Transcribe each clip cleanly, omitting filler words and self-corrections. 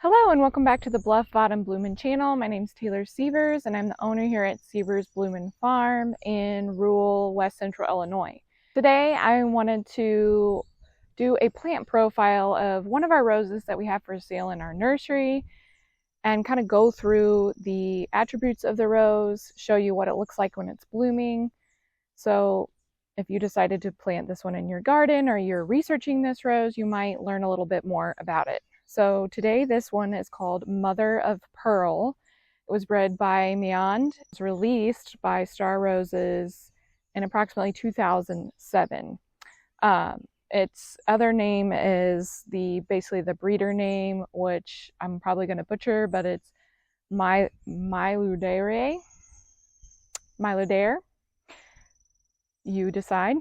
Hello and welcome back to the Bluff Bottom Bloomin' channel. My name is Taylor Sievers and I'm the owner here at Sievers Bloomin' Farm in rural West Central Illinois. Today I wanted to do a plant profile of one of our roses that we have for sale in our nursery and kind of go through the attributes of the rose, show you what it looks like when it's blooming. So if you decided to plant this one in your garden or you're researching this rose, you might learn a little bit more about it. So today this one is called Mother of Pearl. It was bred by Meond. It was released by Star Roses in approximately 2007. Its other name is basically the breeder name, which I'm probably going to butcher, but it's Miludere. You decide.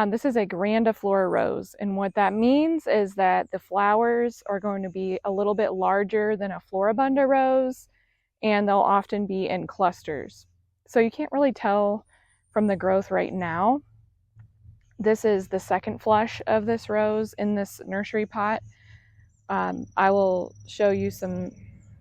This is a Grandiflora rose, and what that means is that the flowers are going to be a little bit larger than a Floribunda rose, and they'll often be in clusters. So you can't really tell from the growth right now. This is the second flush of this rose in this nursery pot. I will show you some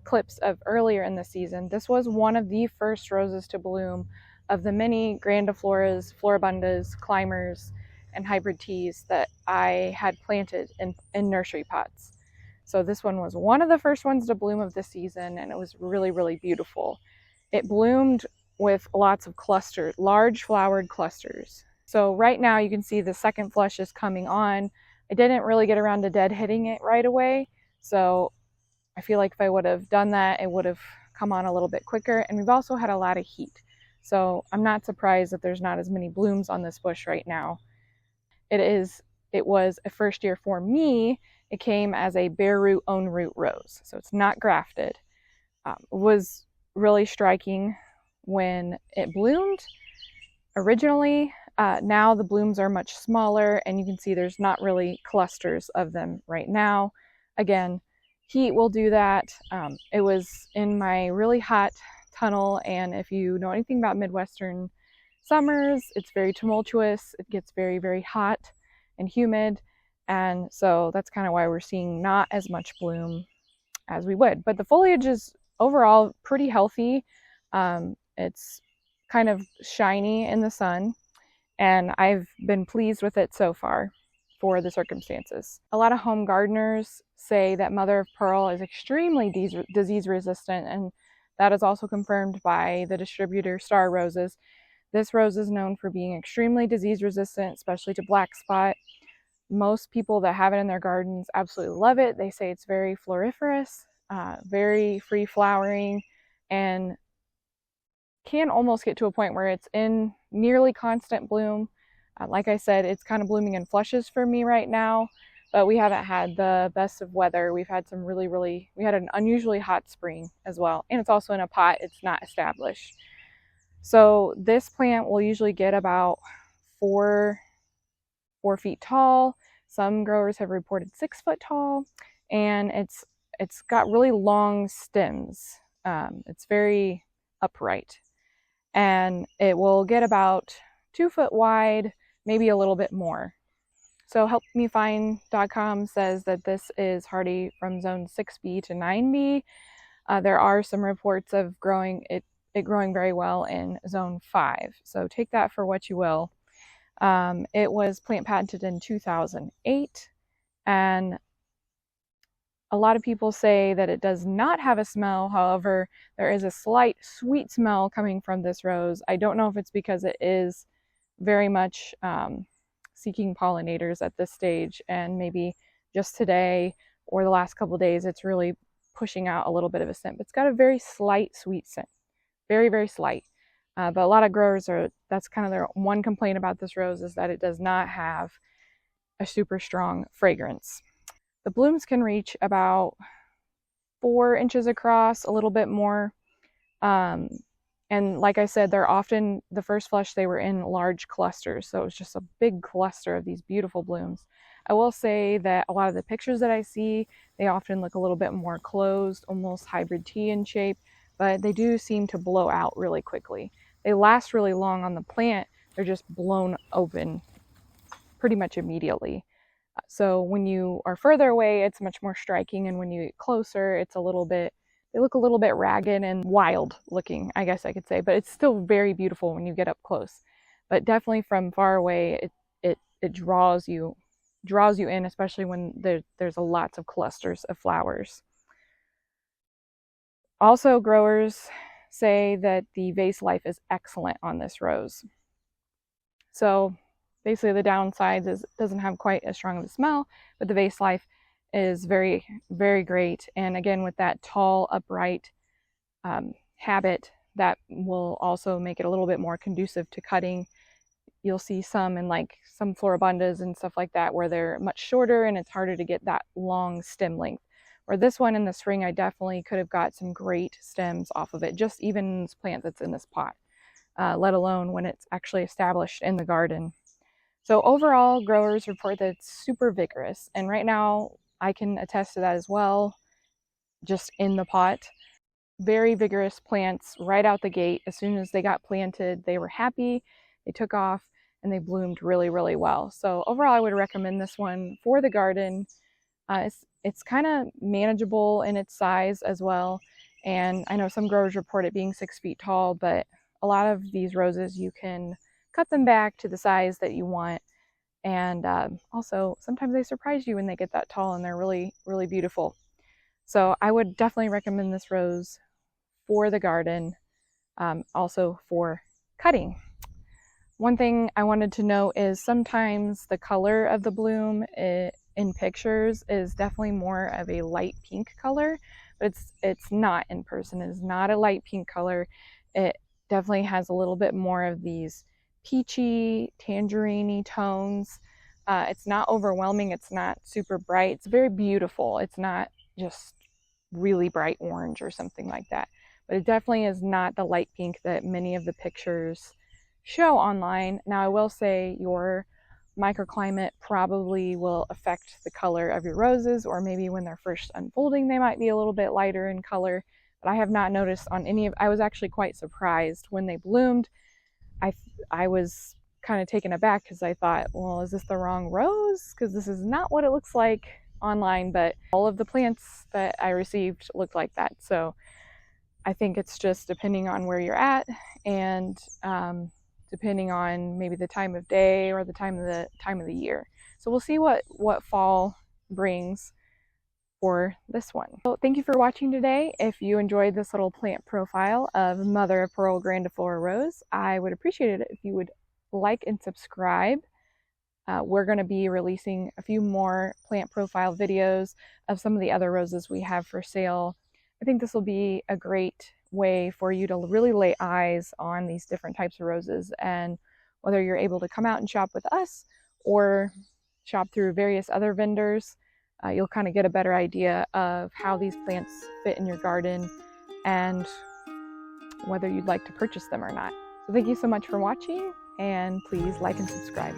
clips of earlier in the season. This was one of the first roses to bloom of the many Grandifloras, Floribundas, climbers, and hybrid teas that I had planted in nursery pots. So this one was one of the first ones to bloom of the season, and it was really, really beautiful. It bloomed with lots of clusters, large flowered clusters. So right now you can see the second flush is coming on. I didn't really get around to deadheading it right away, so I feel like if I would have done that, it would have come on a little bit quicker. And we've also had a lot of heat, so I'm not surprised that there's not as many blooms on this bush right now. It was a first year for me. It came as a bare root, own root rose, so it's not grafted. It was really striking when it bloomed originally. Now the blooms are much smaller, and you can see there's not really clusters of them right now. Again, heat will do that. It was in my really hot tunnel, and if you know anything about Midwestern summers, it's very tumultuous. It gets very, very hot and humid, and so that's kind of why we're seeing not as much bloom as we would. But the foliage is overall pretty healthy. It's kind of shiny in the sun, and I've been pleased with it so far for the circumstances. A lot of home gardeners say that Mother of Pearl is extremely disease resistant, and that is also confirmed by the distributor Star Roses. This rose is known for being extremely disease resistant, especially to black spot. Most people that have it in their gardens absolutely love it. They say it's very floriferous, very free flowering, and can almost get to a point where it's in nearly constant bloom. Like I said, it's kind of blooming in flushes for me right now, but we haven't had the best of weather. We've had some we had an unusually hot spring as well, and it's also in a pot. It's not established. So this plant will usually get about 4 feet tall. Some growers have reported 6 foot tall, and it's got really long stems. It's very upright, and it will get about 2 foot wide, maybe a little bit more. So helpmefind.com says that this is hardy from zone 6B to 9B. There are some reports of it growing very well in zone 5. So take that for what you will. It was plant patented in 2008, and a lot of people say that it does not have a smell. However, there is a slight sweet smell coming from this rose. I don't know if it's because it is very much seeking pollinators at this stage, and maybe just today or the last couple of days it's really pushing out a little bit of a scent. But it's got a very slight sweet scent, very, very slight. But a lot of growers that's kind of their one complaint about this rose, is that it does not have a super strong fragrance. The blooms can reach about 4 inches across, a little bit more. And like I said, they're often, the first flush, they were in large clusters. So it was just a big cluster of these beautiful blooms. I will say that a lot of the pictures that I see, they often look a little bit more closed, almost hybrid tea in shape, but they do seem to blow out really quickly. They last really long on the plant. They're just blown open pretty much immediately. So when you are further away, it's much more striking, and when you get closer, it's a little bit, they look a little bit ragged and wild looking, I guess I could say, but it's still very beautiful when you get up close. But definitely from far away, it draws you in, especially when there's lots of clusters of flowers. Also, growers say that the vase life is excellent on this rose. So basically the downsides is it doesn't have quite as strong of a smell, but the vase life is very, very great. And again, with that tall, upright habit, that will also make it a little bit more conducive to cutting. You'll see some in like some floribundas and stuff like that where they're much shorter and it's harder to get that long stem length. Or this one in the spring, I definitely could have got some great stems off of it, just even in this plant that's in this pot, let alone when it's actually established in the garden. So overall, growers report that it's super vigorous. And right now, I can attest to that as well, just in the pot. Very vigorous plants right out the gate. As soon as they got planted, they were happy, they took off, and they bloomed really, really well. So overall, I would recommend this one for the garden. It's kind of manageable in its size as well. And I know some growers report it being 6 feet tall, but a lot of these roses, you can cut them back to the size that you want. And also, sometimes they surprise you when they get that tall and they're really, really beautiful. So I would definitely recommend this rose for the garden, also for cutting. One thing I wanted to note is sometimes the color of the bloom in pictures is definitely more of a light pink color, but it's not in person. It is not a light pink color. It definitely has a little bit more of these peachy, tangerine-y tones. It's not overwhelming. It's not super bright. It's very beautiful. It's not just really bright orange or something like that. But it definitely is not the light pink that many of the pictures show online. Now, I will say your microclimate probably will affect the color of your roses, or maybe when they're first unfolding, they might be a little bit lighter in color. But I have not noticed on any of, I was actually quite surprised when they bloomed. I was kind of taken aback because I thought, well, is this the wrong rose? Because this is not what it looks like online, but all of the plants that I received looked like that. So I think it's just depending on where you're at, and depending on maybe the time of day or the time of the year. So we'll see what fall brings for this one. So thank you for watching today. If you enjoyed this little plant profile of mother of pearl grandiflora rose, I would appreciate it if you would like and subscribe. We're going to be releasing a few more plant profile videos of some of the other roses we have for sale. I think this will be a great way for you to really lay eyes on these different types of roses, and whether you're able to come out and shop with us or shop through various other vendors, you'll kind of get a better idea of how these plants fit in your garden and whether you'd like to purchase them or not. So thank you so much for watching, and please like and subscribe.